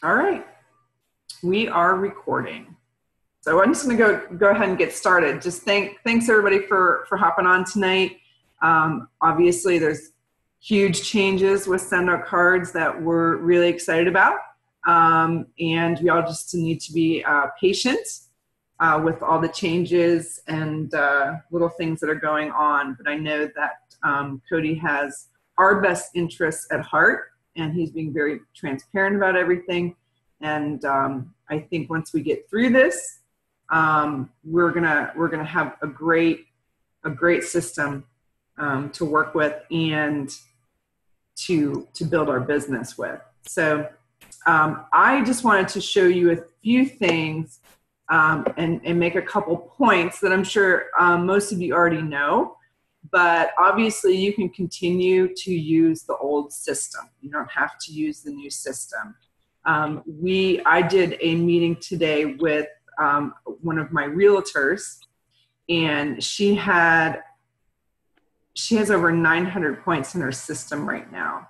All right, we are recording. So I'm just going to go ahead and get started. Just thanks everybody for hopping on tonight. Obviously, there's huge changes with SendOut cards that we're really excited about, and we all just need to be patient with all the changes and little things that are going on. But I know that Cody has our best interests at heart, and he's being very transparent about everything. And I think once we get through this, we're gonna have a great system to work with and to build our business with. So I just wanted to show you a few things and make a couple points that I'm sure most of you already know. But obviously, you can continue to use the old system. You don't have to use the new system. I did a meeting today with one of my realtors, and she has over 900 points in her system right now.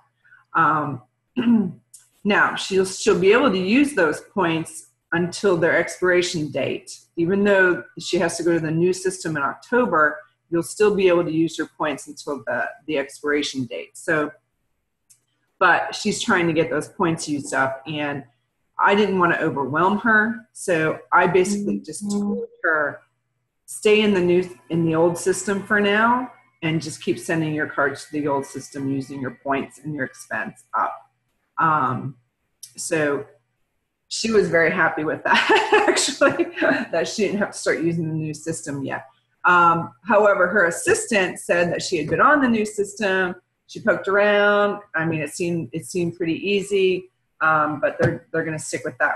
Now she'll be able to use those points until their expiration date. Even though she has to go to the new system in October, you'll still be able to use your points until the expiration date. So, but she's trying to get those points used up, and I didn't want to overwhelm her. So I basically just told her, stay in the old system for now, and just keep sending your cards to the old system using your points and your expense up. So she was very happy with that, actually, that she didn't have to start using the new system yet. However, her assistant said that she had been on the new system. She poked around. I mean, it seemed pretty easy, but they're going to stick with that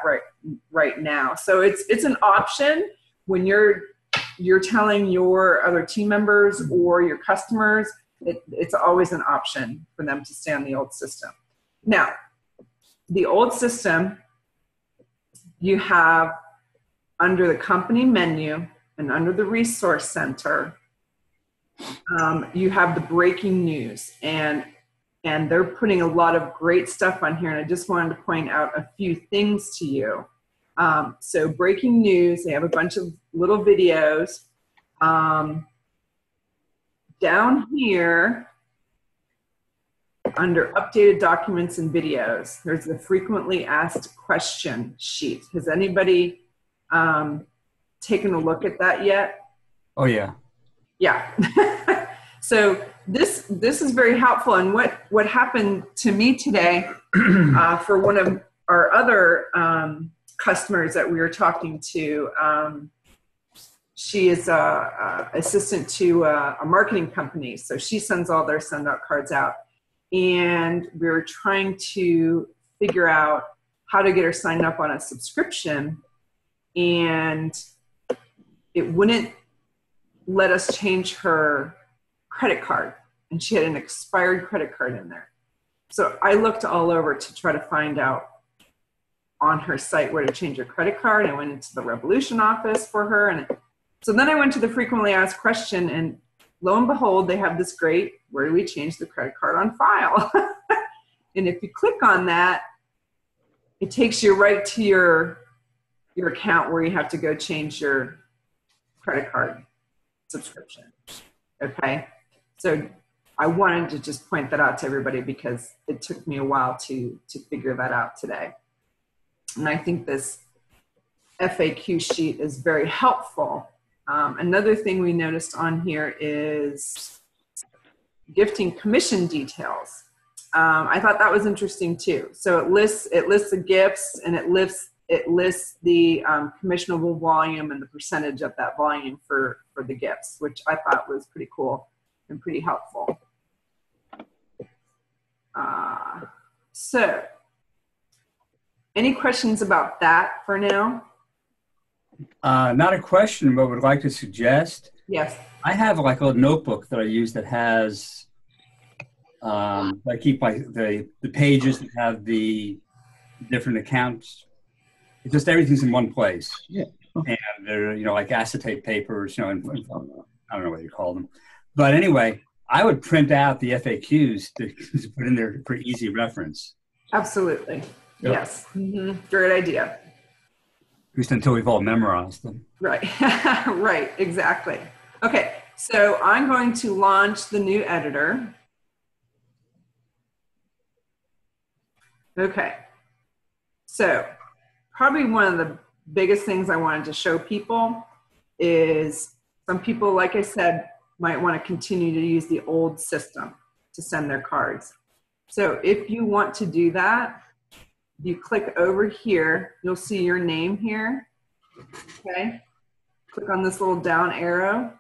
right now. So it's an option when you're telling your other team members or your customers. It's always an option for them to stay on the old system. Now, the old system, you have under the company menu and under the resource center, you have the breaking news, and they're putting a lot of great stuff on here. And I just wanted to point out a few things to you. So breaking news, they have a bunch of little videos. Down here, under updated documents and videos, there's the frequently asked question sheet. Has anybody taken a look at that yet? Oh yeah. Yeah. So this is very helpful. And what happened to me today for one of our other customers that we were talking to, she is a assistant to a marketing company. So she sends all their SendOut cards out. And we were trying to figure out how to get her signed up on a subscription, and it wouldn't let us change her credit card, and she had an expired credit card in there. So I looked all over to try to find out on her site where to change her credit card. I went into the Revolution office for her, and so then I went to the frequently asked question, and lo and behold, they have this great, where do we change the credit card on file? And if you click on that, it takes you right to your account where you have to go change your credit card subscription. Okay. So I wanted to just point that out to everybody because it took me a while to figure that out today. And I think this FAQ sheet is very helpful. Another thing we noticed on here is gifting commission details. I thought that was interesting too. So it lists the gifts, and it lists the commissionable volume and the percentage of that volume for the gifts, which I thought was pretty cool and pretty helpful. So any questions about that for now? Not a question, but would like to suggest. Yes. I have like a notebook that I use that has, I keep the pages that have the different accounts. It's just everything's in one place. Yeah. And they're, like acetate papers, and I don't know what you call them. But anyway, I would print out the FAQs to put in there for easy reference. Absolutely. Yep. Yes. Great idea. At least until we've all memorized them. Right. Right. Exactly. Okay. So I'm going to launch the new editor. Okay. So probably one of the biggest things I wanted to show people is some people, like I said, might want to continue to use the old system to send their cards. So if you want to do that, you click over here, you'll see your name here. Okay. Click on this little down arrow.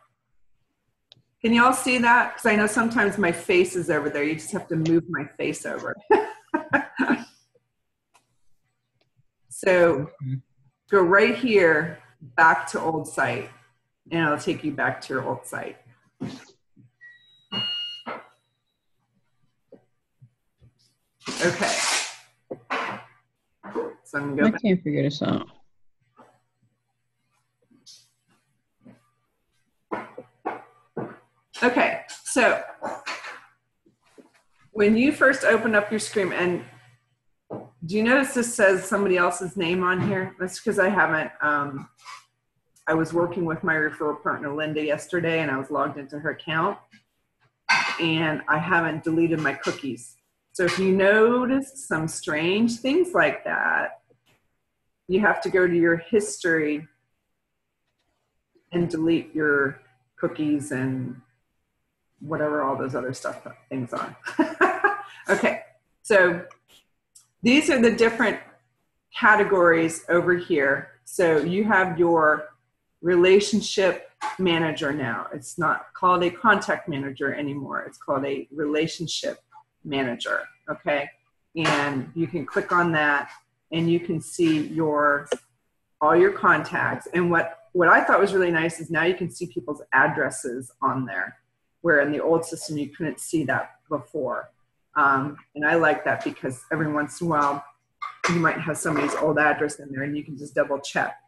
Can you all see that? Because I know sometimes my face is over there. You just have to move my face over. So go right here, back to old site, and it'll take you back to your old site. Okay. So I'm gonna go back. Can't figure this out. Okay, so when you first open up your screen, and do you notice this says somebody else's name on here? That's because I haven't, I was working with my referral partner, Linda, yesterday, and I was logged into her account, and I haven't deleted my cookies. So if you notice some strange things like that, you have to go to your history and delete your cookies and whatever all those other things are. Okay, so these are the different categories over here. So you have your relationship manager now. It's not called a contact manager anymore. It's called a relationship manager, okay? And you can click on that and you can see all your contacts. And what I thought was really nice is now you can see people's addresses on there, where in the old system you couldn't see that before. And I like that because every once in a while you might have somebody's old address in there and you can just double check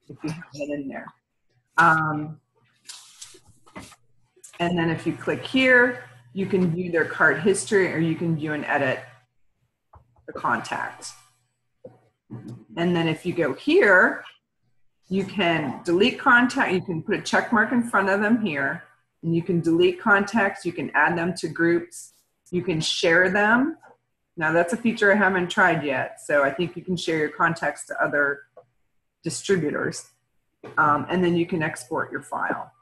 if you have it in there. And then if you click here, you can view their card history, or you can view and edit the contact. And then if you go here, you can delete contact. You can put a check mark in front of them here, and you can delete contacts. You can add them to groups. You can share them. Now that's a feature I haven't tried yet. So I think you can share your contacts to other distributors. And then you can export your file.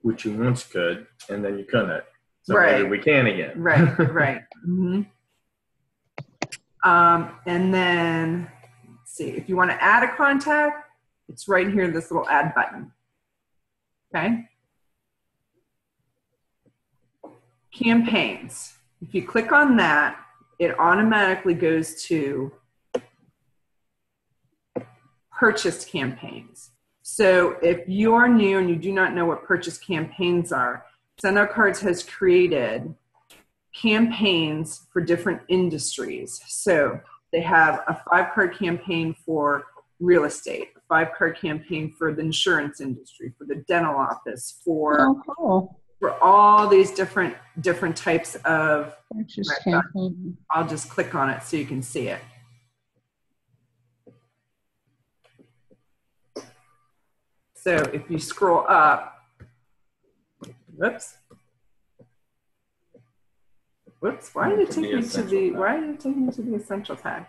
Which you once could, and then you couldn't. So Right. maybe we can again. Right, right. Mm-hmm. And then, let's see, if you want to add a contact, it's right here, this little add button. Okay. Campaigns. If you click on that, it automatically goes to purchased campaigns. So if you're new and you do not know what purchased campaigns are, Send Out Cards has created campaigns for different industries. So they have a 5-card campaign for real estate, a 5-card campaign for the insurance industry, for the dental office, for all these different types of Purchase campaign. I'll just click on it so you can see it. So if you scroll up, whoops, why did it take me to the essential tag?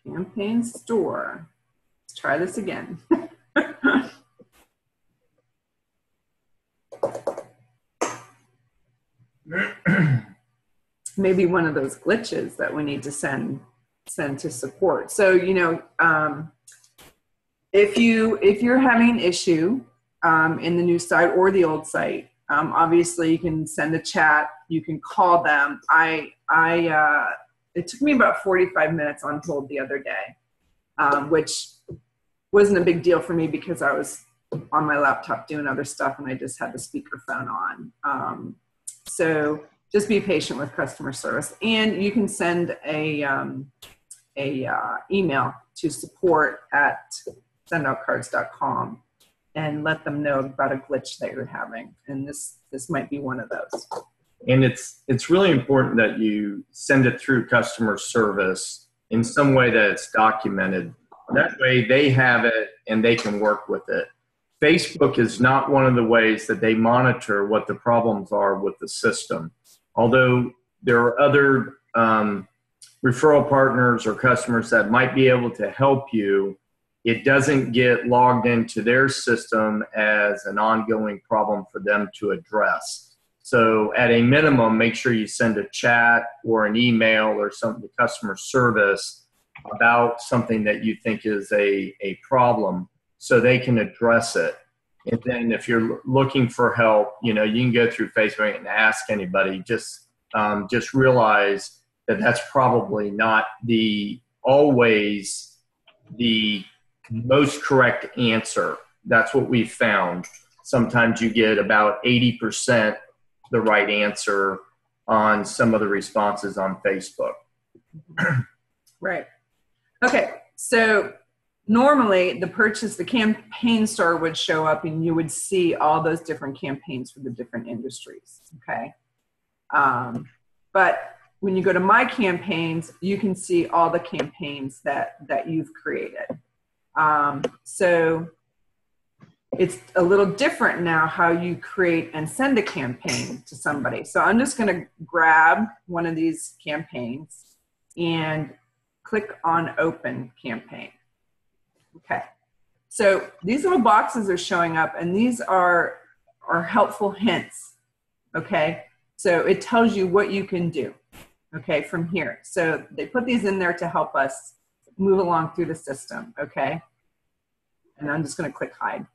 Campaign store. Let's try this again. Maybe one of those glitches that we need to send to support. So, you know, if you're having an issue in the new site or the old site, obviously you can send a chat, you can call them. It took me about 45 minutes on hold the other day, which wasn't a big deal for me because I was on my laptop doing other stuff and I just had the speakerphone on. So just be patient with customer service, and you can send a email to support@sendoutcards.com and let them know about a glitch that you're having. And this might be one of those. And it's really important that you send it through customer service in some way that it's documented. That way they have it and they can work with it. Facebook is not one of the ways that they monitor what the problems are with the system. Although there are other referral partners or customers that might be able to help you, it doesn't get logged into their system as an ongoing problem for them to address. So at a minimum, make sure you send a chat or an email or something to customer service about something that you think is a problem so they can address it. And then if you're looking for help, you can go through Facebook and ask anybody. Just realize that that's probably not always the most correct answer. That's what we've found. Sometimes you get about 80% the right answer on some of the responses on Facebook. Right. Okay. So normally the campaign store would show up and you would see all those different campaigns for the different industries. Okay. But when you go to My Campaigns, you can see all the campaigns that you've created. So it's a little different now how you create and send a campaign to somebody. So I'm just going to grab one of these campaigns and click on Open Campaign. Okay. So these little boxes are showing up, and these are helpful hints. Okay. So it tells you what you can do. Okay. From here. So they put these in there to help us move along through the system. Okay. And I'm just going to click hide.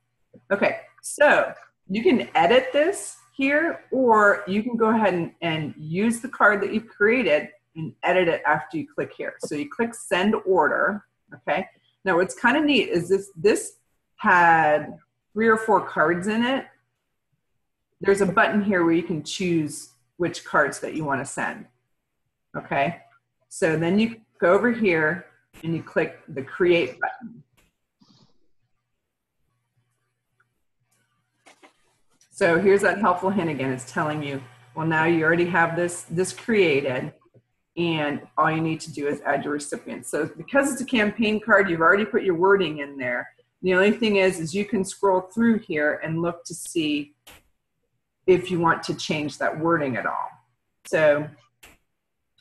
Okay. So you can edit this here, or you can go ahead and use the card that you've created and edit it after you click here. So you click send order. Okay. Now what's kind of neat is this had 3 or 4 cards in it. There's a button here where you can choose which cards that you want to send. Okay. So then you go over here and you click the create button. So here's that helpful hint again. It's telling you, well, now you already have this created, and all you need to do is add your recipient. So because it's a campaign card, you've already put your wording in there. The only thing is you can scroll through here and look to see if you want to change that wording at all. So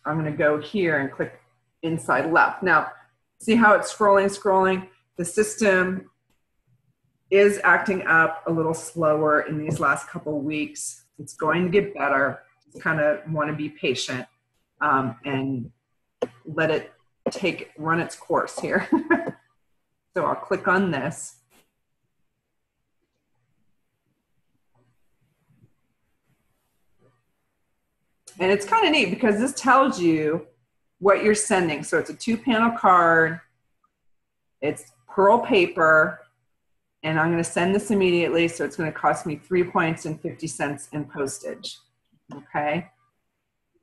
I'm going to go here and click inside left. Now, see how it's scrolling? The system is acting up a little slower in these last couple weeks. It's going to get better. Just kind of want to be patient and let it run its course here. So I'll click on this. And it's kind of neat because this tells you what you're sending. So it's a 2-panel card. It's pearl paper. And I'm going to send this immediately. So it's going to cost me 3 points and 50 cents in postage. Okay.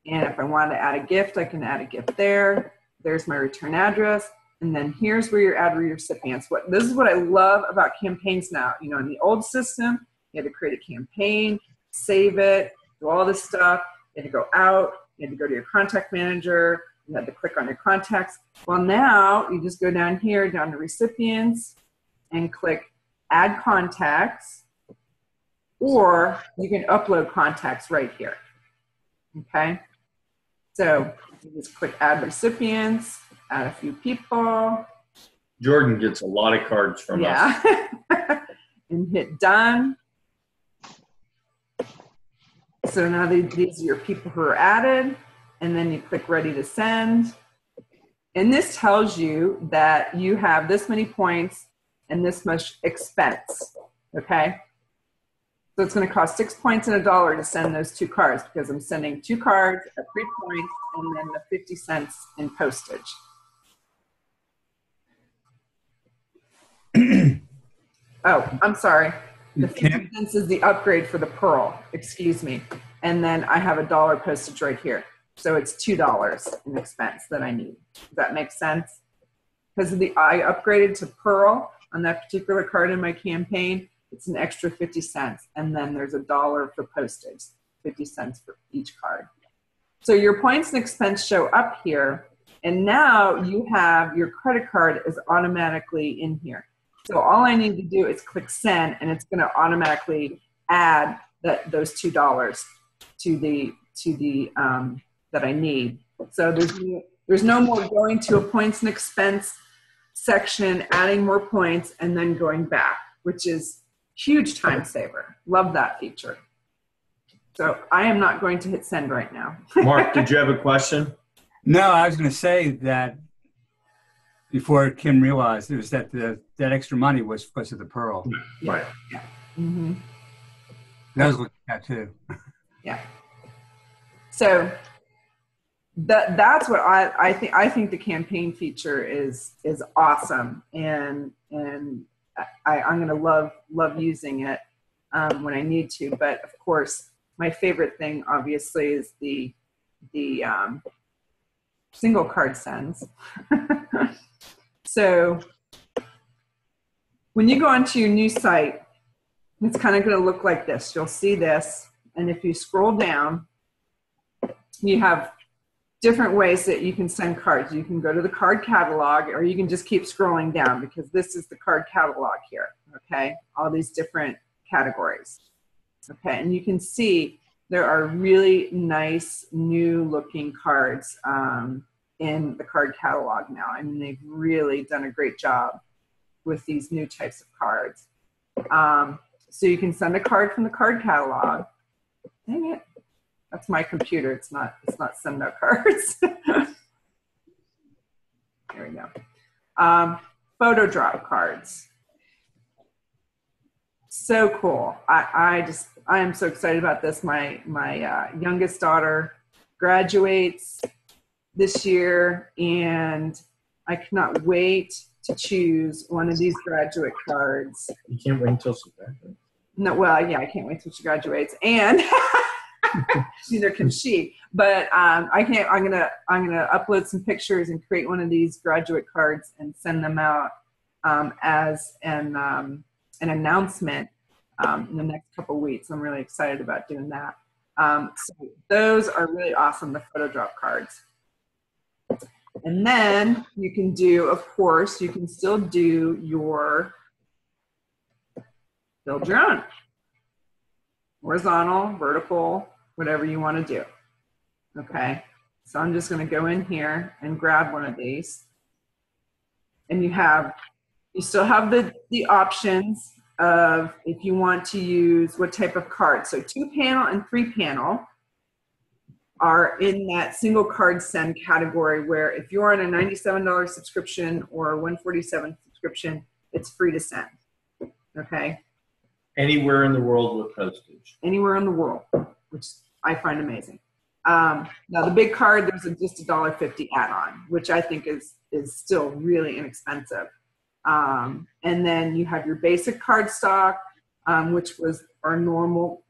And if I wanted to add a gift, I can add a gift there. There's my return address. And then here's where you add recipients. This is what I love about campaigns now. In the old system, you had to create a campaign, save it, do all this stuff. You had to go out. You had to go to your contact manager. You had to click on your contacts. Well, now you just go down here, down to recipients, and click add contacts, or you can upload contacts right here. Okay. So you just click add recipients, add a few people. Jordan gets a lot of cards from us. Yeah. And hit done. So now these are your people who are added, and then you click ready to send. And this tells you that you have this many points and this much expense, okay? So it's gonna cost 6 points and $1 to send those 2 cards because I'm sending 2 cards at 3 points and then the 50 cents in postage. Oh, I'm sorry. The 50 cents is the upgrade for the pearl, excuse me. And then I have $1 postage right here. So it's $2 in expense that I need. Does that make sense? Because I upgraded to pearl on that particular card in my campaign. It's an extra 50 cents. And then there's $1 for postage, 50 cents for each card. So your points and expense show up here. And now you have your credit card is automatically in here. So all I need to do is click send, and it's going to automatically add those $2 to the that I need. So there's no more going to a points and expense section, adding more points, and then going back, which is huge time saver. Love that feature. So I am not going to hit send right now. Mark, did you have a question? No, I was going to say that before Kim realized it was that that extra money was because of the Pearl. Right. Yeah. Mm-hmm. That was looking at too. Yeah. So that's what I think. I think the campaign feature is awesome, and I'm going to love using it when I need to. But of course, my favorite thing obviously is the single card sends. So when you go onto your new site, it's kind of going to look like this. You'll see this, and if you scroll down, you have different ways that you can send cards. You can go to the card catalog, or you can just keep scrolling down, because this is the card catalog here, okay? All these different categories, okay? And you can see there are really nice new looking cards in the card catalog now. I mean, they've really done a great job with these new types of cards. So you can send a card from the card catalog. Dang it. That's my computer. It's not send no cards. There we go. Photo drop cards. So cool. I am so excited about this. My youngest daughter graduates this year, and I cannot wait to choose one of these graduate cards. You can't wait until she graduates. No, well, yeah, I can't wait till she graduates, and neither can she. But I can't. I'm gonna upload some pictures and create one of these graduate cards and send them out as an announcement in the next couple weeks. I'm really excited about doing that. So those are really awesome, the photo drop cards. And then you can do, of course, you can still do your build your own. Horizontal, vertical, whatever you want to do. Okay, so I'm just going to go in here and grab one of these. And you still have the options of if you want to use what type of card. So 2-panel and 3-panel are in that single card send category, where if you're on a $97 subscription or a $147 subscription, it's free to send. Okay. Anywhere in the world with postage. Anywhere in the world, which I find amazing. Now the big card, there's just a $1.50 add-on, which I think is still really inexpensive. And then you have your basic card stock, which was our normal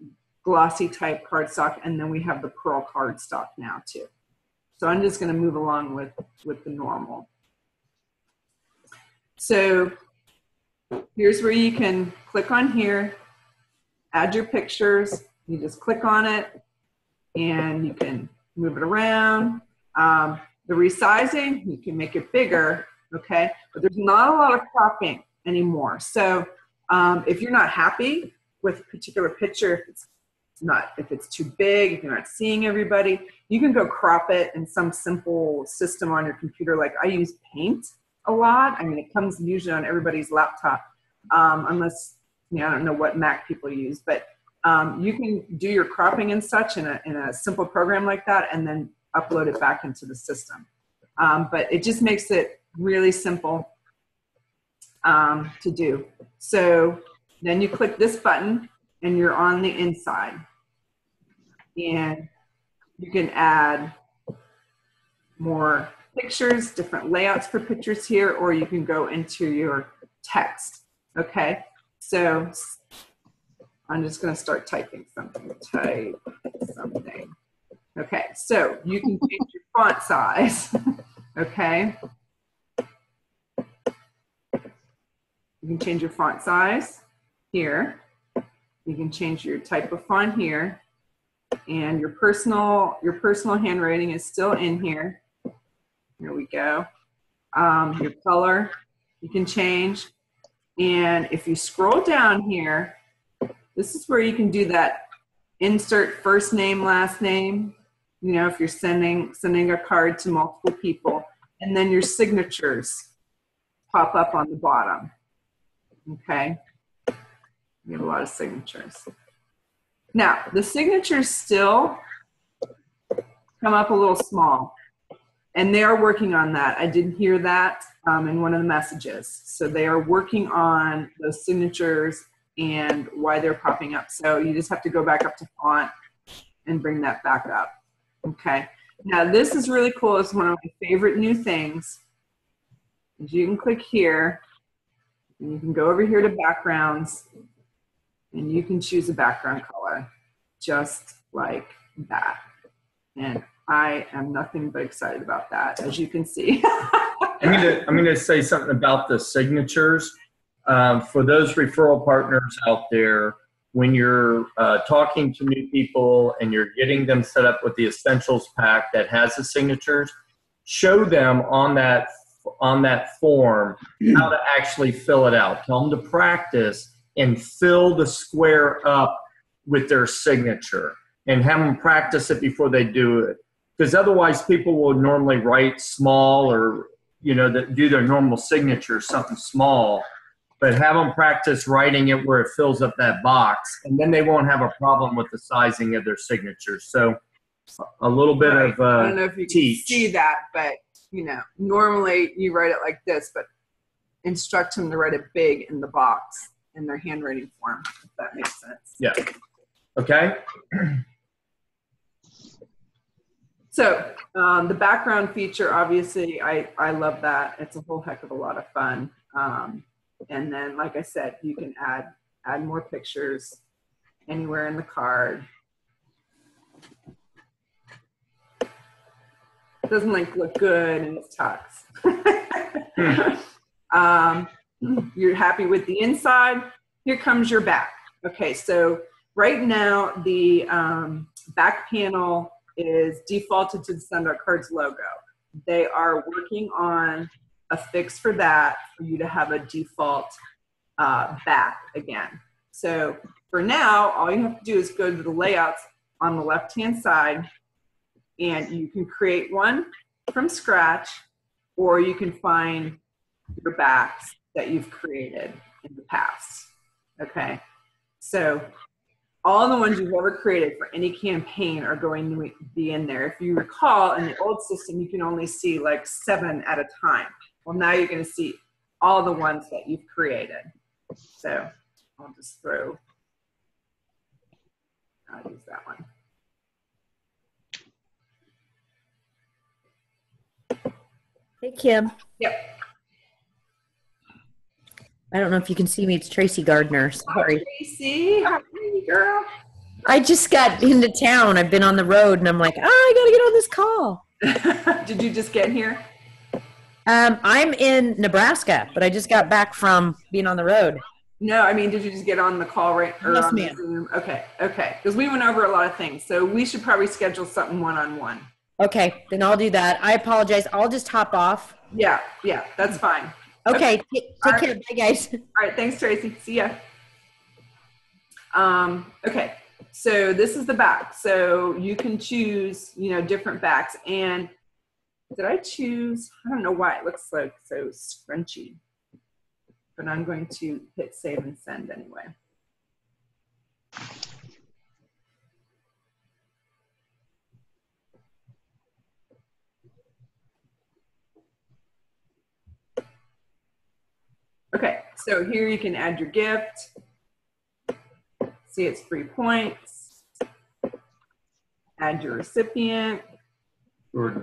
glossy type card stock, and then we have the Pearl card stock now too. So I'm just going to move along with the normal. So here's where you can click on here, add your pictures. You just click on it, and you can move it around. The resizing, you can make it bigger, okay? But there's not a lot of cropping anymore. So if you're not happy with a particular picture, if it's too big, if you're not seeing everybody, you can go crop it in some simple system on your computer. Like I use Paint a lot. I mean, it comes usually on everybody's laptop, unless, I don't know what Mac people use, but you can do your cropping and such in a simple program like that, and then upload it back into the system. But it just makes it really simple to do. So then you click this button, and you're on the inside. And you can add more pictures, different layouts for pictures here, or you can go into your text. Okay, so I'm just going to start typing something. Type something. Okay, so you can change your font size. Okay. You can change your font size here. You can change your type of font here, and your personal handwriting is still in here. Here we go. Your color, you can change. And if you scroll down here, this is where you can do that insert first name, last name, you know, if you're sending a card to multiple people, and then your signatures pop up on the bottom. Okay. We have a lot of signatures. Now, the signatures still come up a little small, and they are working on that. I did hear that in one of the messages. So they are working on those signatures and why they're popping up. So you just have to go back up to font and bring that back up. Okay. Now, this is really cool. It's one of my favorite new things. You can click here, and you can go over here to backgrounds, and you can choose a background color just like that. And I am nothing but excited about that, as you can see. I'm going to say something about the signatures. For those referral partners out there, when you're talking to new people and you're getting them set up with the Essentials Pack that has the signatures, show them on that form how to actually fill it out. Tell them to practice and fill the square up with their signature, and have them practice it before they do it. Because otherwise people will normally write small, or, you know, do their normal signature, something small, but have them practice writing it where it fills up that box, and then they won't have a problem with the sizing of their signature. So a little bit of I don't know if you can see that, but, you know, normally you write it like this, but instruct them to write it big in the box in their handwriting form, if that makes sense. Yeah. Okay. So the background feature, obviously, I love that. It's a whole heck of a lot of fun. And then, like I said, you can add more pictures anywhere in the card. It doesn't look good and it's tucks. You're happy with the inside. Here comes your back. Okay, so right now the back panel is defaulted to the Send Cards logo. They are working on a fix for that, for you to have a default back again. So for now, all you have to do is go to the layouts on the left-hand side, and you can create one from scratch, or you can find your backs that you've created in the past. Okay, so all the ones you've ever created for any campaign are going to be in there. If you recall, in the old system, you can only see like 7 at a time. Well, now you're going to see all the ones that you've created. So I'll just I'll use that one. Hey, Kim. Yep. I don't know if you can see me. It's Tracy Gardner. Sorry. Tracy, how are you, girl? I just got into town. I've been on the road, and I'm like, I got to get on this call. Did you just get here? I'm in Nebraska, but I just got back from being on the road. No, I mean, did you just get on the call right? Yes, ma'am. Zoom? Okay. Because we went over a lot of things, so we should probably schedule something one-on-one. Okay, then I'll do that. I apologize. I'll just hop off. Yeah, that's fine. Okay, take care. Bye, guys. All right, thanks, Tracy. See ya. Okay, so this is the back. So you can choose, different backs. And did I choose? I don't know why it looks like so scrunchy, but I'm going to hit save and send anyway. Okay, so here you can add your gift. See, it's 3 points. Add your recipient.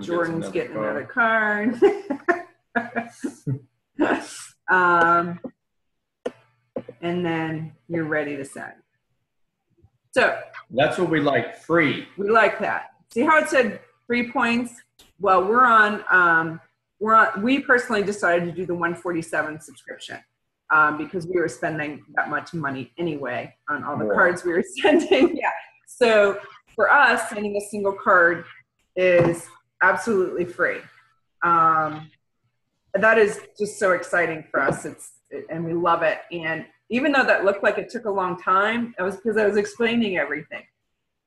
Jordan's getting another card. And then you're ready to send. So that's what we like, free. We like that. See how it said 3 points? Well, we personally decided to do the 147 subscription because we were spending that much money anyway on all the cards we were sending. Yeah. So for us, sending a single card is absolutely free. that is just so exciting for us. And we love it. And even though that looked like it took a long time, it was because I was explaining everything.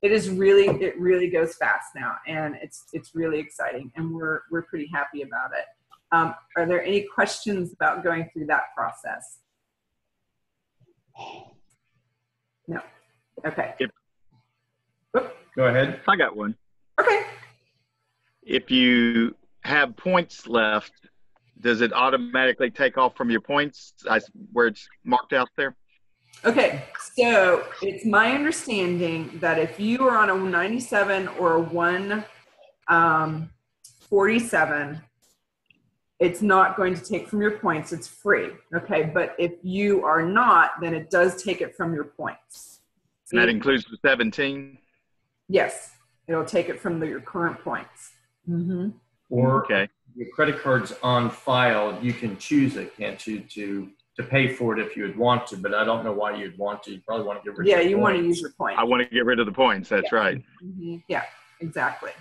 It really goes fast now, and it's really exciting, and we're pretty happy about it. Are there any questions about going through that process? No. Okay. Go ahead. I got one. Okay. If you have points left, does it automatically take off from your points where it's marked out there? Okay, so it's my understanding that if you are on a 97 or a 147, it's not going to take from your points. It's free. Okay, but if you are not, then it does take it from your points. And that includes the 17? Yes, it'll take it from your current points. Mm-hmm. Or okay. Your credit card's on file, you can choose it, can't you, to pay for it if you would want to, but I don't know why you'd want to. You probably want to get rid of Yeah, you want to use your points. I want to get rid of the points. That's right. Mm-hmm. Yeah, exactly.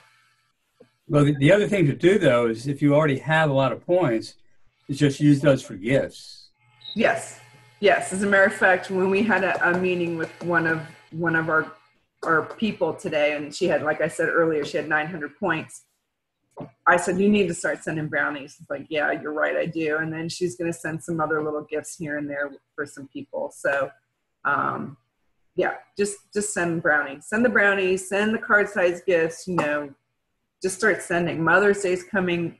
Well, the other thing to do, though, is if you already have a lot of points, is just use those for gifts. Yes. Yes. As a matter of fact, when we had a meeting with one of our people today, and she had, like I said earlier, she had 900 points. I said, you need to start sending brownies. It's like, yeah, you're right, I do. And then she's going to send some other little gifts here and there for some people. So, yeah, just send brownies. Send the brownies, send the card size gifts, just start sending. Mother's Day's coming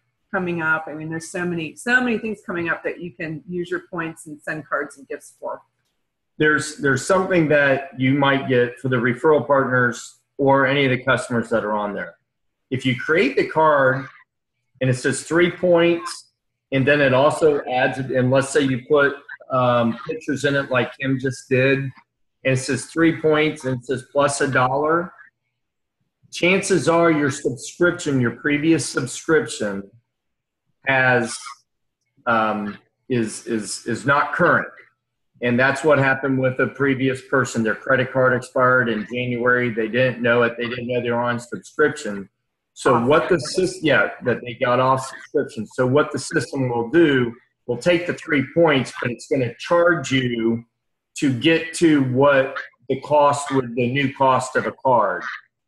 up. I mean, there's so many things coming up that you can use your points and send cards and gifts for. There's something that you might get for the referral partners or any of the customers that are on there. If you create the card and it says 3 points, and then it also adds it, and let's say you put pictures in it like Kim just did, and it says 3 points and it says plus $1, chances are your subscription, your previous subscription is not current. And that's what happened with a previous person. Their credit card expired in January. They didn't know it. They didn't know they were on subscription. So what the system, that they got off subscription. So what the system will do, will take the 3 points, but it's going to charge you to get to what the cost would, the new cost of a card.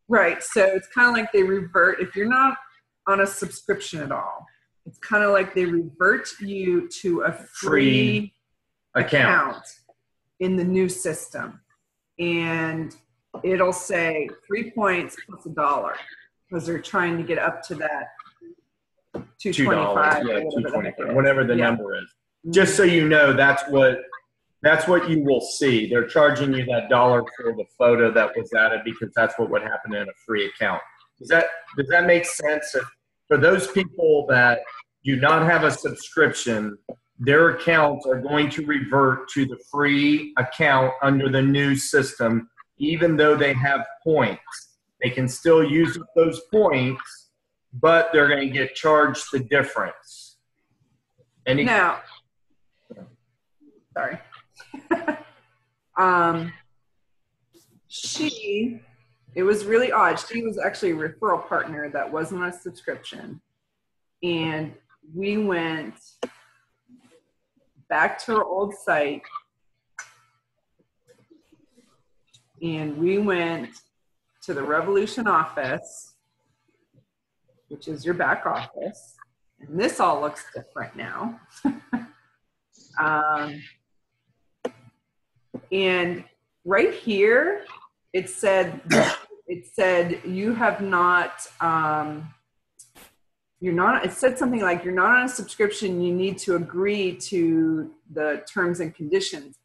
Right. So it's kind of like they revert. If you're not on a subscription at all, it's kind of like they revert you to a free account in the new system. And it'll say 3 points plus $1. Because they're trying to get up to that $2.25. Yeah, $2.25, whatever the number is. Just so you know, that's what you will see. They're charging you that $1 for the photo that was added because that's what would happen in a free account. Does that make sense? For those people that do not have a subscription, their accounts are going to revert to the free account under the new system, even though they have points. They can still use those points, but they're going to get charged the difference. Now, sorry. It was really odd. She was actually a referral partner that wasn't on a subscription. And we went back to our old site, and we went to the Revolution office, which is your back office. And this all looks different now. And right here, it said you have not, it said something like, you're not on a subscription, you need to agree to the terms and conditions.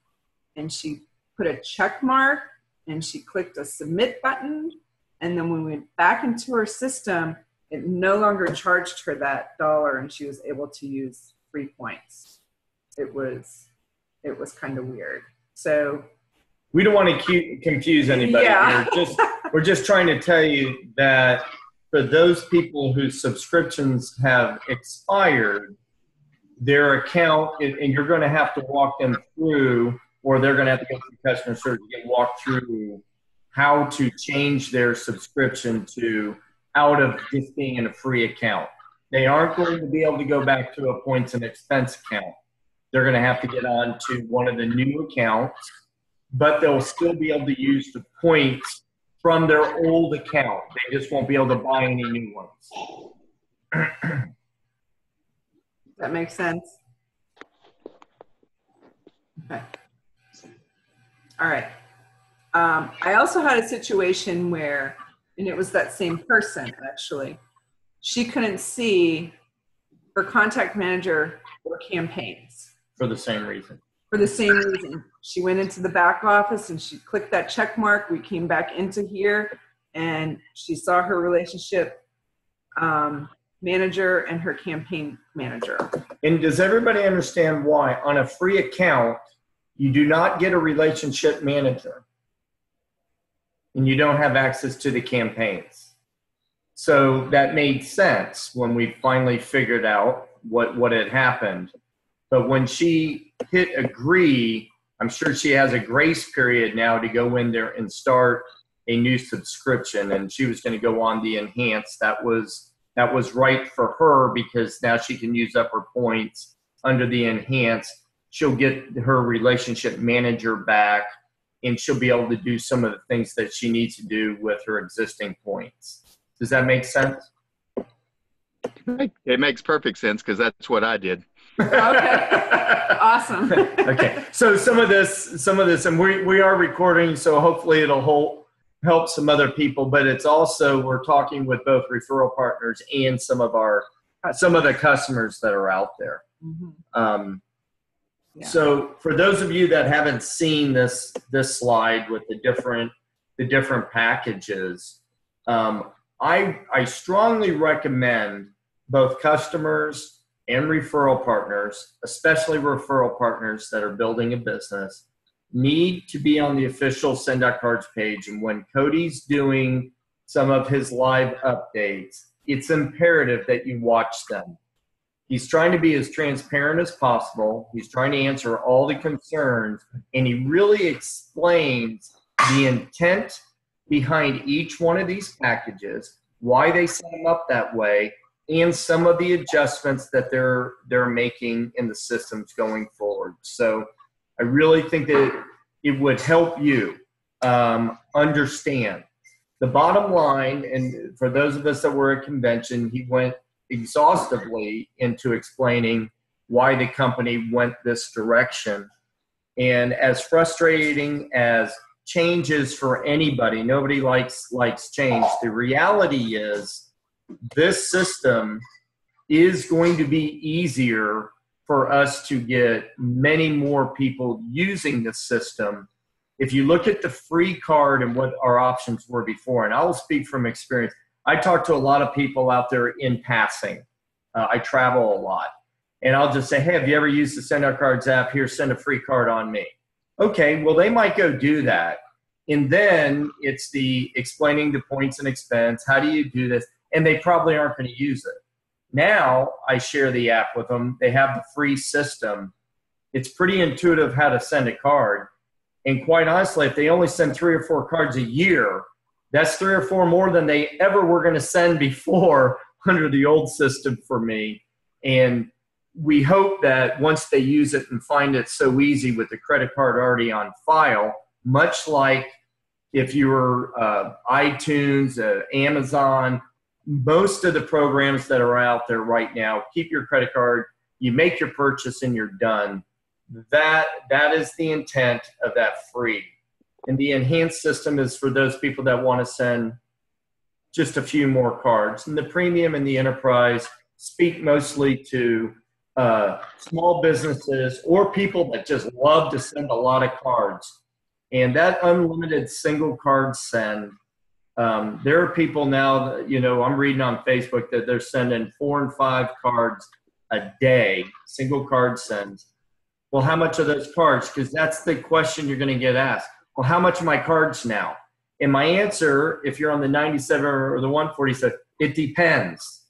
And she put a check mark, and she clicked a submit button. And then when we went back into her system, it no longer charged her that $1, and she was able to use 3 points. It was kind of weird. So we don't want to confuse anybody. Yeah. We're just trying to tell you that for those people whose subscriptions have expired, their account, and you're going to have to walk them through, or they're going to have to go through customer service to get walked through how to change their subscription to out of just being in a free account. They aren't going to be able to go back to a points and expense account. They're going to have to get on to one of the new accounts, but they'll still be able to use the points from their old account. They just won't be able to buy any new ones. That makes sense. Okay. All right. I also had a situation where, and it was that same person actually, she couldn't see her contact manager or campaigns. For the same reason. For the same reason. She went into the back office and she clicked that check mark. We came back into here and she saw her relationship manager and her campaign manager. And does everybody understand why on a free account, you do not get a relationship manager and you don't have access to the campaigns? So that made sense when we finally figured out what had happened. But when she hit agree, I'm sure she has a grace period now to go in there and start a new subscription. And she was going to go on the enhanced. That was right for her because now she can use up her points under the enhanced. She'll get her relationship manager back and she'll be able to do some of the things that she needs to do with her existing points. Does that make sense? It makes perfect sense because that's what I did. Okay. Awesome. Okay. So some of this, and we are recording, so hopefully it'll help some other people, but it's also, we're talking with both referral partners and some of the customers that are out there. Mm-hmm. Yeah. So for those of you that haven't seen this slide with the different packages, I strongly recommend both customers and referral partners, especially referral partners that are building a business, need to be on the official Send.Cards page. And when Cody's doing some of his live updates, it's imperative that you watch them. He's trying to be as transparent as possible. He's trying to answer all the concerns, and he really explains the intent behind each one of these packages, why they set them up that way, and some of the adjustments that they're making in the systems going forward. So I really think that it would help you understand. The bottom line, and for those of us that were at convention, he went exhaustively into explaining why the company went this direction. And as frustrating as change is for anybody, nobody likes change. The reality is this system is going to be easier for us to get many more people using the system. If you look at the free card and what our options were before, and I will speak from experience, I talk to a lot of people out there in passing. I travel a lot. And I'll just say, hey, have you ever used the Send.Cards app? Here, send a free card on me. Okay, well, they might go do that. And then it's the explaining the points and expense. How do you do this? And they probably aren't going to use it. Now I share the app with them. They have the free system. It's pretty intuitive how to send a card. And quite honestly, if they only send 3 or 4 cards a year, that's 3 or 4 more than they ever were going to send before under the old system for me. And we hope that once they use it and find it so easy with the credit card already on file, much like if you were iTunes, Amazon, most of the programs that are out there right now, keep your credit card, you make your purchase and you're done. That is the intent of that free. And the enhanced system is for those people that want to send just a few more cards. And the premium and the enterprise speak mostly to small businesses or people that just love to send a lot of cards. And that unlimited single card send, there are people now, that, I'm reading on Facebook that they're sending 4 and 5 cards a day, single card sends. Well, how much are those cards? Because that's the question you're going to get asked. Well, how much are my cards now? And my answer, if you're on the 97 or the 147, it depends.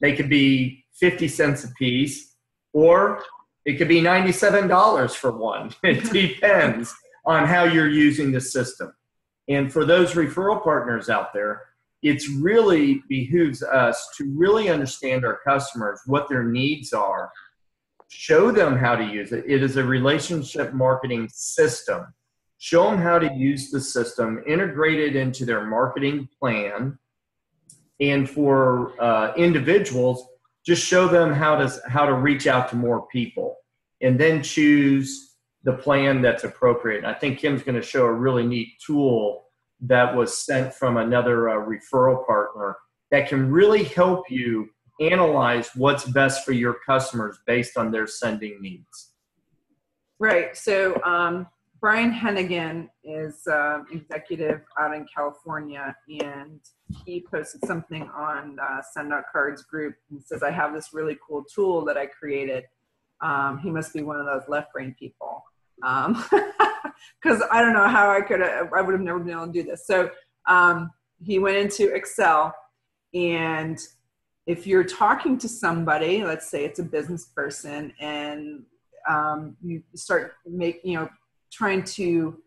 They could be 50 cents a piece, or it could be $97 for one. It depends on how you're using the system. And for those referral partners out there, it's really behooves us to really understand our customers, what their needs are, show them how to use it. It is a relationship marketing system. Show them how to use the system, integrate it into their marketing plan. And for individuals, just show them how to reach out to more people, and then choose the plan that's appropriate. And I think Kim's going to show a really neat tool that was sent from another referral partner that can really help you analyze what's best for your customers based on their sending needs. Right. So Brian Hennigan is executive out in California, and he posted something on Send Out Cards group and says, I have this really cool tool that I created. He must be one of those left brain people. Because I don't know how I would have never been able to do this. So he went into Excel, and if you're talking to somebody, let's say it's a business person, and you start trying to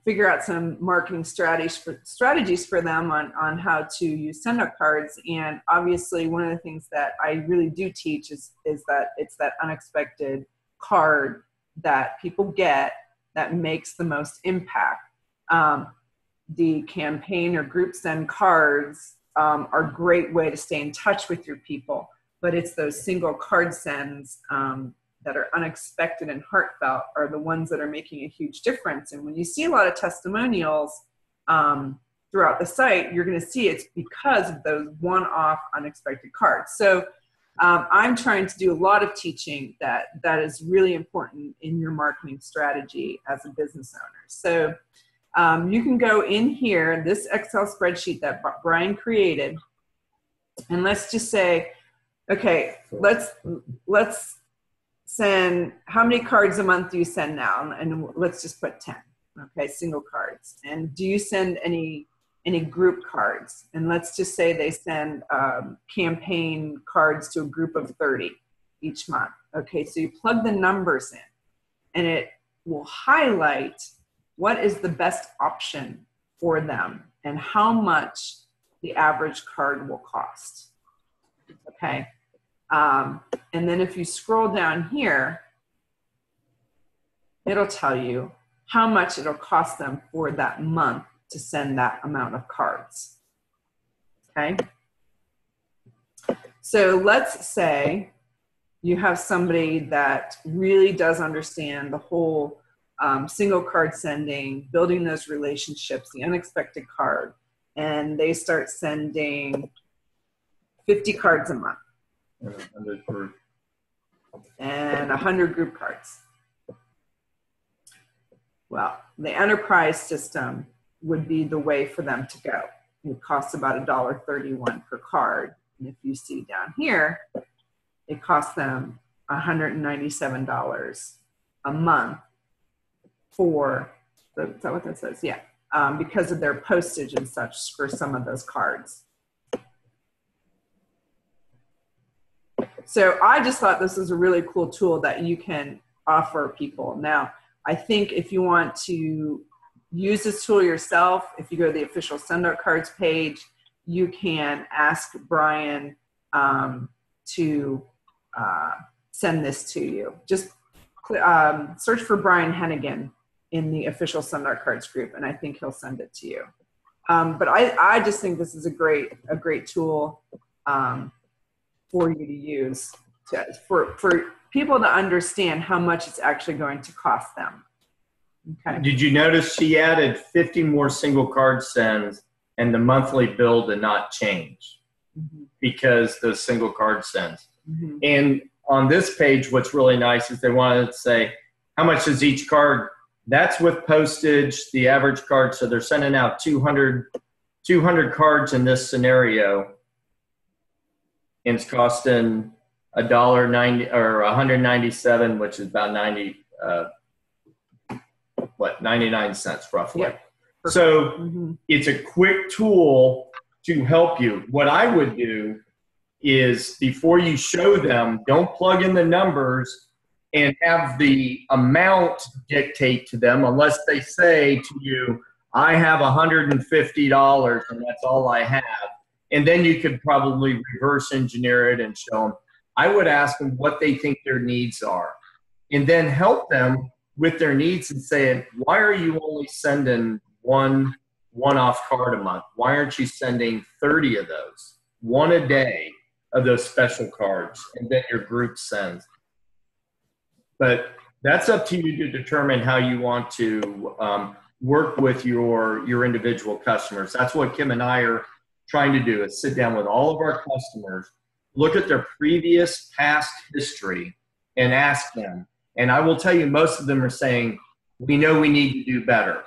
figure out some marketing strategies for them on how to use Send Out Cards. And obviously one of the things that I really do teach is that it's that unexpected card that people get that makes the most impact. The campaign or group send cards are a great way to stay in touch with your people, but it's those single card sends that are unexpected and heartfelt are the ones that are making a huge difference. And when you see a lot of testimonials throughout the site, you're going to see it's because of those one-off unexpected cards. So I'm trying to do a lot of teaching that is really important in your marketing strategy as a business owner. So you can go in here, this Excel spreadsheet that Brian created, and let's just say, okay, let's send, how many cards a month do you send now? And let's just put 10, okay, single cards. And do you send any group cards? And let's just say they send campaign cards to a group of 30 each month. Okay, so you plug the numbers in, and it will highlight what is the best option for them and how much the average card will cost. Okay, and then if you scroll down here, it'll tell you how much it'll cost them for that month to send that amount of cards. Okay, so let's say you have somebody that really does understand the whole single card sending, building those relationships, the unexpected card, and they start sending 50 cards a month and 100 group cards. Well, the enterprise system would be the way for them to go. It costs about $1.31 per card. And if you see down here, it costs them $197 a month for, is that what that says? Yeah, because of their postage and such for some of those cards. So I just thought this was a really cool tool that you can offer people. Now, I think if you want to use this tool yourself, if you go to the official Send Out Cards page, you can ask Brian to send this to you. Just search for Brian Hennigan in the official Send Out Cards group, and I think he'll send it to you. But I just think this is a great tool for you to use for people to understand how much it's actually going to cost them. Okay. Did you notice she added 50 more single card sends and the monthly bill did not change because the single card sends. And on this page, what's really nice is they wanted to say, how much is each card? That's with postage, the average card. So they're sending out 200 cards in this scenario. And it's costing $1.90 or $197, which is about 99 cents roughly. Yep. So it's a quick tool to help you. What I would do is before you show them, don't plug in the numbers and have the amount dictate to them unless they say to you, I have $150 and that's all I have. And then you could probably reverse engineer it and show them. I would ask them what they think their needs are and then help them with their needs and say, why are you only sending one-off card a month? Why aren't you sending 30 of those, one a day of those special cards, and then your group sends? But that's up to you to determine how you want to work with your individual customers. That's what Kim and I are trying to do, is sit down with all of our customers, look at their previous past history, and ask them. And I will tell you, most of them are saying, we know we need to do better.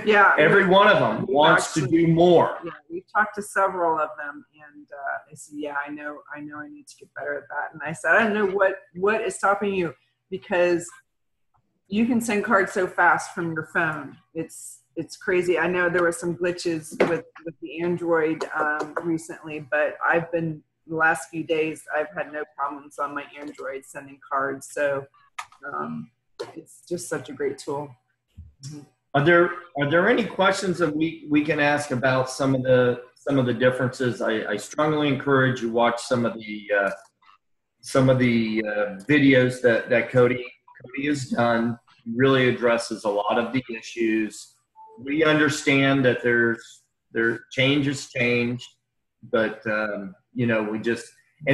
Yeah. Every one of them wants to do more. Yeah, we've talked to several of them, and they said, yeah, I know I need to get better at that. And I said, I don't know what is stopping you, because you can send cards so fast from your phone. It's crazy. I know there were some glitches with the Android recently, but the last few days, I've had no problems on my Android sending cards. So it's just such a great tool. Are there any questions that we can ask about some of the differences? I strongly encourage you watch some of the videos that Cody has done. He really addresses a lot of the issues. We understand that change has changed, but and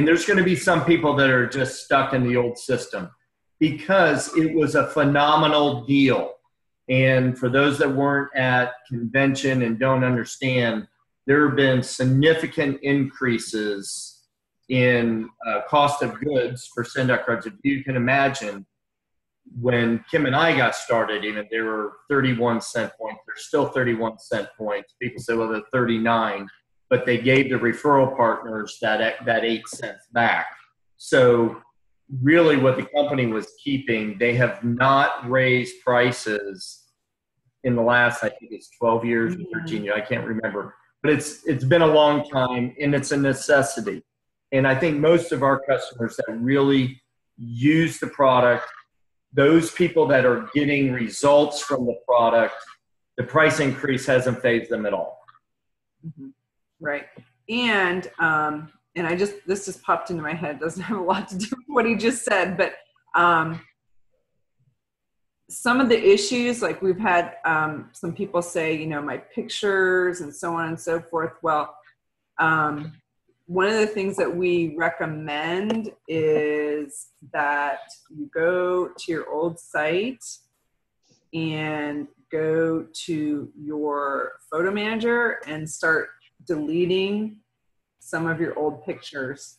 there's going to be some people that are just stuck in the old system because it was a phenomenal deal. And for those that weren't at convention and don't understand, there have been significant increases in cost of goods for send-out cards. If you can imagine, when Kim and I got started, even there were 31-cent points. There's still 31-cent points. People say, well, they're 39, but they gave the referral partners that 8 cents back. So really what the company was keeping, they have not raised prices in the last, I think it's 12 years or 13 years, I can't remember. But it's been a long time, and it's a necessity. And I think most of our customers that really use the product, those people that are getting results from the product, the price increase hasn't fazed them at all. Mm-hmm. Right. And this just popped into my head. It doesn't have a lot to do with what he just said, but some of the issues, like we've had some people say, my pictures and so on and so forth. Well, one of the things that we recommend is that you go to your old site and go to your photo manager and start deleting some of your old pictures,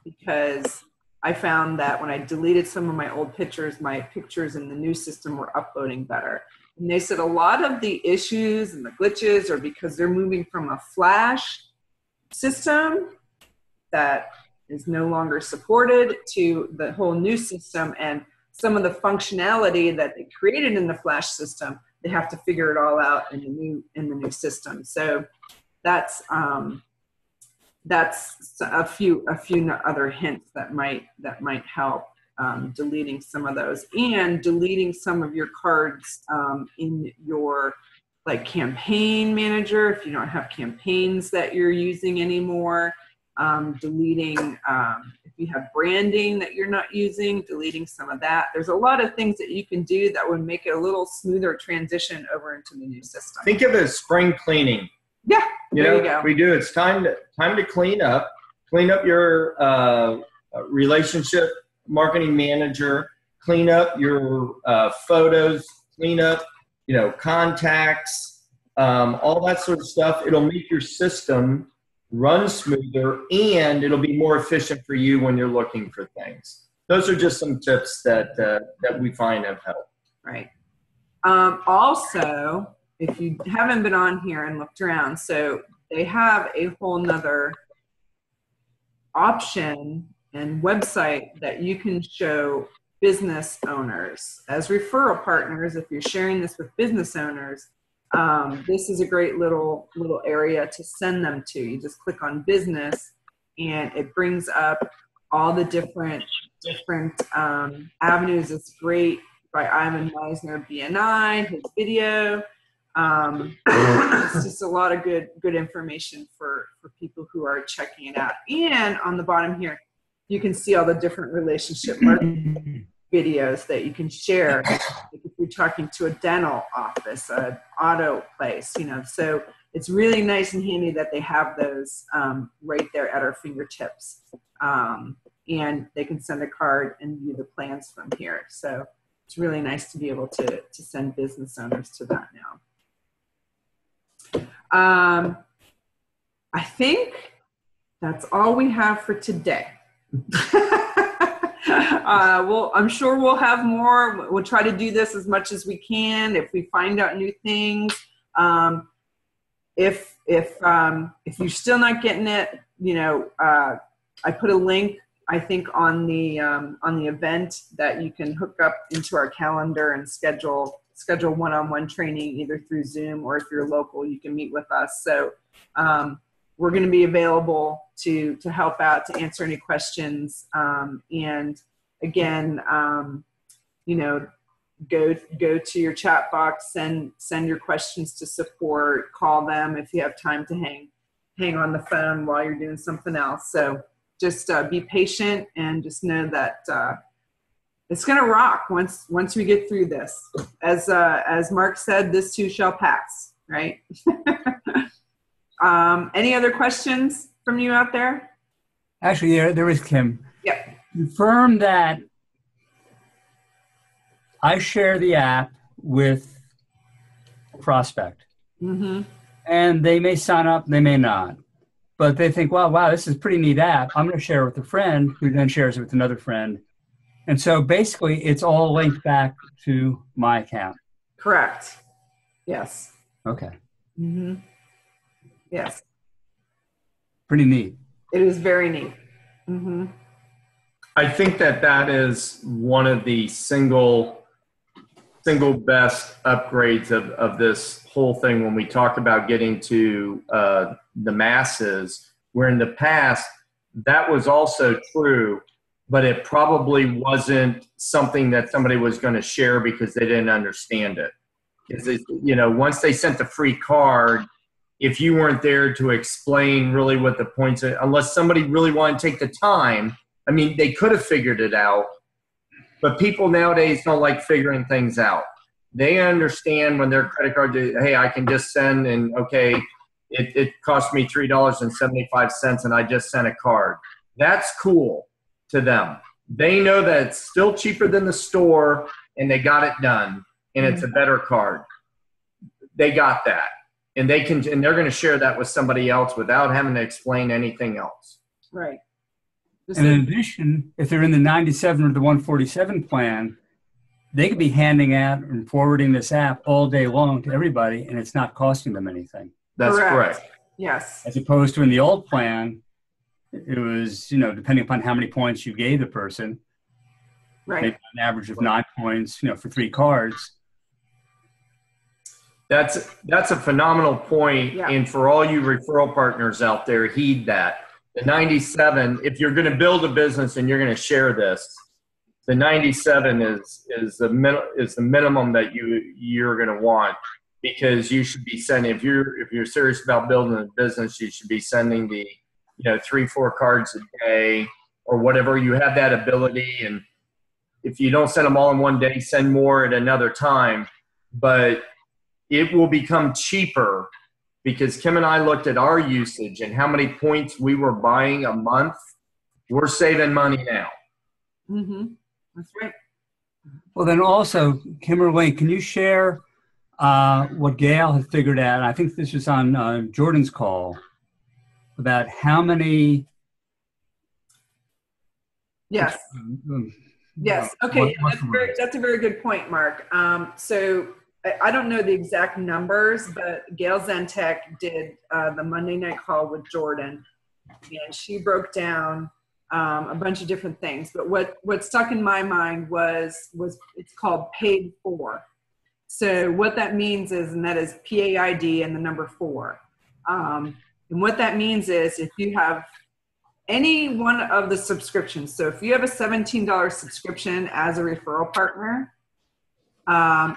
because I found that when I deleted some of my old pictures, my pictures in the new system were uploading better. And they said a lot of the issues and the glitches are because they're moving from a Flash system that is no longer supported to the whole new system, and some of the functionality that they created in the Flash system, they have to figure it all out in the new system. So that's a few other hints that might help deleting some of those, and deleting some of your cards in your campaign manager if you don't have campaigns that you're using anymore. Deleting if you have branding that you're not using, deleting some of that. There's a lot of things that you can do that would make it a little smoother transition over into the new system. Think of it as spring cleaning. Yeah, there you go. We do. It's time to clean up. Clean up your relationship marketing manager. Clean up your photos. Clean up, contacts. All that sort of stuff. It'll make your system run smoother, and it'll be more efficient for you when you're looking for things. Those are just some tips that we find have helped. Right. Also, if you haven't been on here and looked around, so they have a whole nother option and website that you can show business owners as referral partners. If you're sharing this with business owners, this is a great little area to send them to. You just click on business, and it brings up all the different avenues. It's great by Ivan Meisner, BNI, his video. It's just a lot of good information for people who are checking it out. And on the bottom here, you can see all the different relationship marketing videos that you can share. Like if you're talking to a dental office, an auto place, so it's really nice and handy that they have those right there at our fingertips. And they can send a card and view the plans from here. So it's really nice to be able to send business owners to that now. I think that's all we have for today. I'm sure we'll have more. We'll try to do this as much as we can. If we find out new things, if you're still not getting it, I put a link, I think, on the event that you can hook up into our calendar and schedule one-on-one training either through Zoom, or if you're local, you can meet with us. So we're going to be available to help out, to answer any questions. And again, go to your chat box, send your questions to support, call them if you have time to hang on the phone while you're doing something else. So just be patient and just know that it's going to rock once we get through this. As Mark said, this too shall pass, right? Any other questions from you out there? Actually, there is, Kim. Yep. Confirm that I share the app with a prospect. Mm-hmm. And they may sign up, they may not. But they think, wow, this is a pretty neat app. I'm going to share it with a friend who then shares it with another friend. And so basically, it's all linked back to my account. Correct. Yes. Okay. Mm-hmm. Yes. Pretty neat. It is very neat. Mm-hmm. I think that is one of the single best upgrades of this whole thing when we talk about getting to the masses, where in the past that was also true, but it probably wasn't something that somebody was going to share because they didn't understand it. Because once they sent the free card, if you weren't there to explain really what the points are, unless somebody really wanted to take the time, I mean, they could have figured it out, but people nowadays don't like figuring things out. They understand when their credit card, hey, I can just send, and okay, it cost me $3.75 and I just sent a card. That's cool to them. They know that it's still cheaper than the store and they got it done and it's a better card. They got that. And they're going to share that with somebody else without having to explain anything else. Right. And in addition, if they're in the 97 or the 147 plan, they could be handing out and forwarding this app all day long to everybody, and it's not costing them anything. That's correct. Yes. As opposed to in the old plan, it was, depending upon how many points you gave the person, right, maybe an average of 9 points, for 3 cards. That's a phenomenal point. Yeah. And for all you referral partners out there, heed that. The 97, if you're going to build a business and you're going to share this, the 97 is the minimum that you're going to want, because you should be sending, if you're serious about building a business, you should be sending the 3-4 cards a day or whatever. You have that ability, and if you don't send them all in one day, send more at another time. But it will become cheaper, because Kim and I looked at our usage and how many points we were buying a month. We're saving money now. Mm-hmm. That's right. Well, then also, Kimberly, can you share what Gail has figured out? I think this was on Jordan's call, about how many. Yes. Yes. Okay. That's a very good point, Mark. So I don't know the exact numbers, but Gail Zentek did the Monday night call with Jordan, and she broke down a bunch of different things. But what stuck in my mind was it's called paid for. So what that means is, and that is PAID and the number 4. And what that means is, if you have any one of the subscriptions, so if you have a $17 subscription as a referral partner,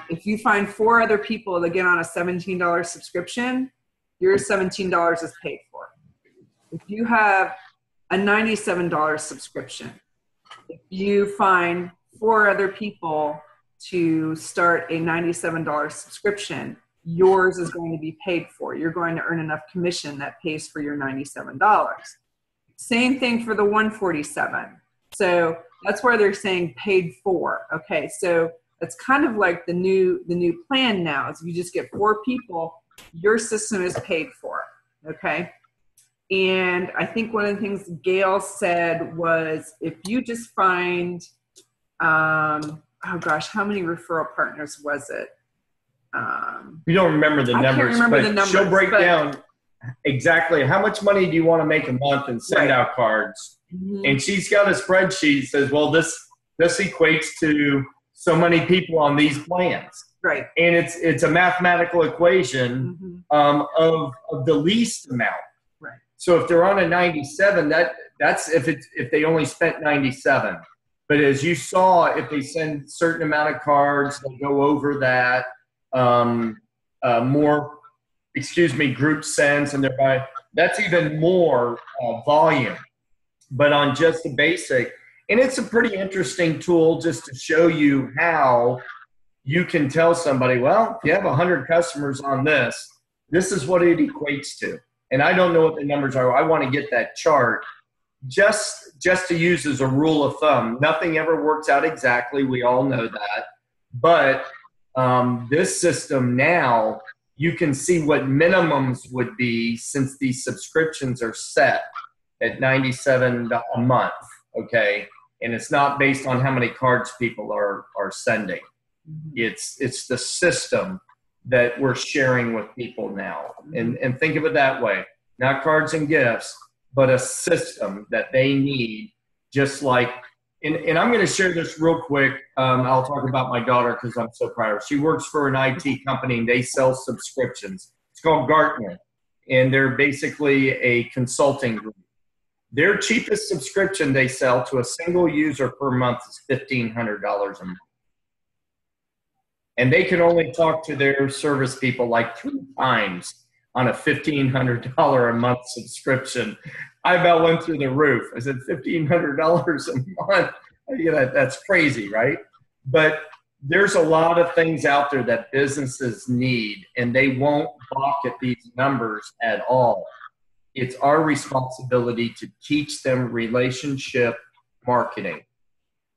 If you find 4 other people that get on a $17 subscription, your $17 is paid for. If you have a $97 subscription, if you find 4 other people to start a $97 subscription, yours is going to be paid for. You're going to earn enough commission that pays for your $97. Same thing for the 147. So that's where they're saying paid for. Okay, so it's kind of like the new plan now. Is if you just get 4 people, your system is paid for. Okay. And I think one of the things Gail said was if you just find, oh gosh, how many referral partners was it? We don't remember the numbers, but she'll break down exactly how much money do you want to make a month and send out cards. Mm-hmm. And she's got a spreadsheet that says, well, this equates to so many people on these plans. Right. And it's a mathematical equation of the least amount. Right. So if they're on a 97, that's if they only spent 97. But as you saw, if they send a certain amount of cards, they go over that, group sends, and they're buying, that's even more volume. But on just the basic, and it's a pretty interesting tool just to show you how you can tell somebody, well, if you have 100 customers on this is what it equates to. And I don't know what the numbers are. I want to get that chart just to use as a rule of thumb. Nothing ever works out exactly. We all know that. But this system now, you can see what minimums would be since these subscriptions are set at $97 a month, okay? And it's not based on how many cards people are sending. Mm-hmm. It's the system that we're sharing with people now. And think of it that way. Not cards and gifts, but a system that they need, just like, and I'm going to share this real quick. I'll talk about my daughter because I'm so proud of her. She works for an IT company and they sell subscriptions. It's called Gartner, and they're basically a consulting group. Their cheapest subscription they sell to a single user per month is $1,500 a month. And they can only talk to their service people like 3 times on a $1,500 a month subscription. I about went through the roof. I said, $1,500 a month. That's crazy, right? But there's a lot of things out there that businesses need, and they won't balk at these numbers at all. It's our responsibility to teach them relationship marketing.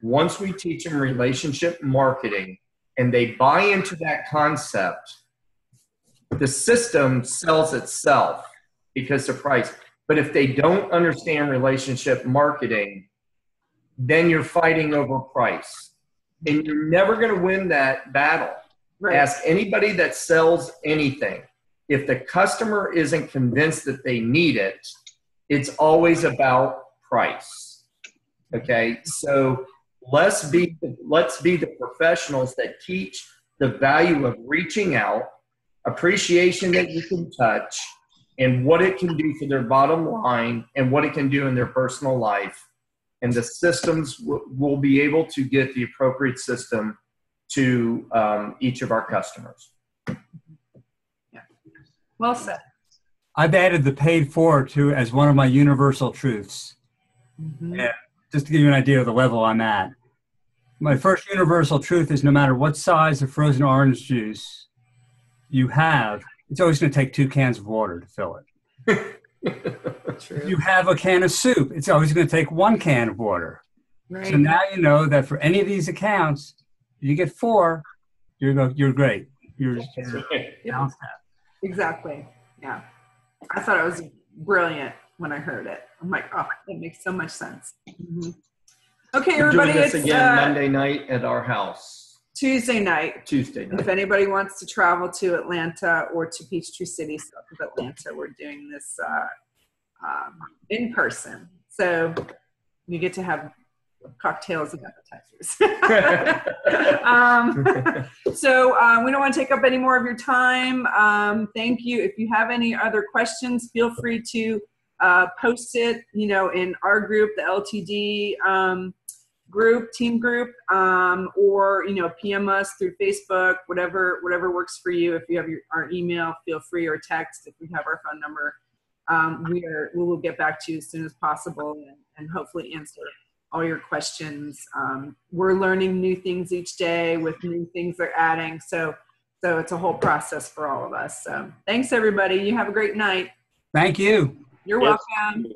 Once we teach them relationship marketing and they buy into that concept, the system sells itself because of price. But if they don't understand relationship marketing, then you're fighting over price. And you're never going to win that battle. Right. Ask anybody that sells anything. If the customer isn't convinced that they need it, it's always about price. Okay? So let's be the professionals that teach the value of reaching out, appreciation that you can touch, and what it can do for their bottom line and what it can do in their personal life. And the systems will be able to get the appropriate system to each of our customers. Yeah. Well said. I've added the paid for to as one of my universal truths. Mm-hmm. Yeah, just to give you an idea of the level I'm at. My first universal truth is no matter what size of frozen orange juice you have, it's always going to take 2 cans of water to fill it. If you have a can of soup, it's always going to take 1 can of water. Right. So now you know that for any of these accounts, you get 4, you're great. You're balanced out. Exactly. Yeah. I thought it was brilliant when I heard it. I'm like, oh, that makes so much sense. Mm-hmm. Okay, everybody. We're doing this again Monday night at our house. Tuesday night. If anybody wants to travel to Atlanta or to Peachtree City, south of Atlanta, we're doing this in person. So you get to have cocktails and appetizers. So we don't want to take up any more of your time. Thank you. If you have any other questions, feel free to post it, in our group, the LTD group, team group, or, PM us through Facebook, whatever works for you. If you have our email, feel free, or text if we have our phone number. We will get back to you as soon as possible and hopefully answer all your questions. We're learning new things each day with new things they're adding. So it's a whole process for all of us. So thanks, everybody. You have a great night. Thank you. You're Yes. welcome.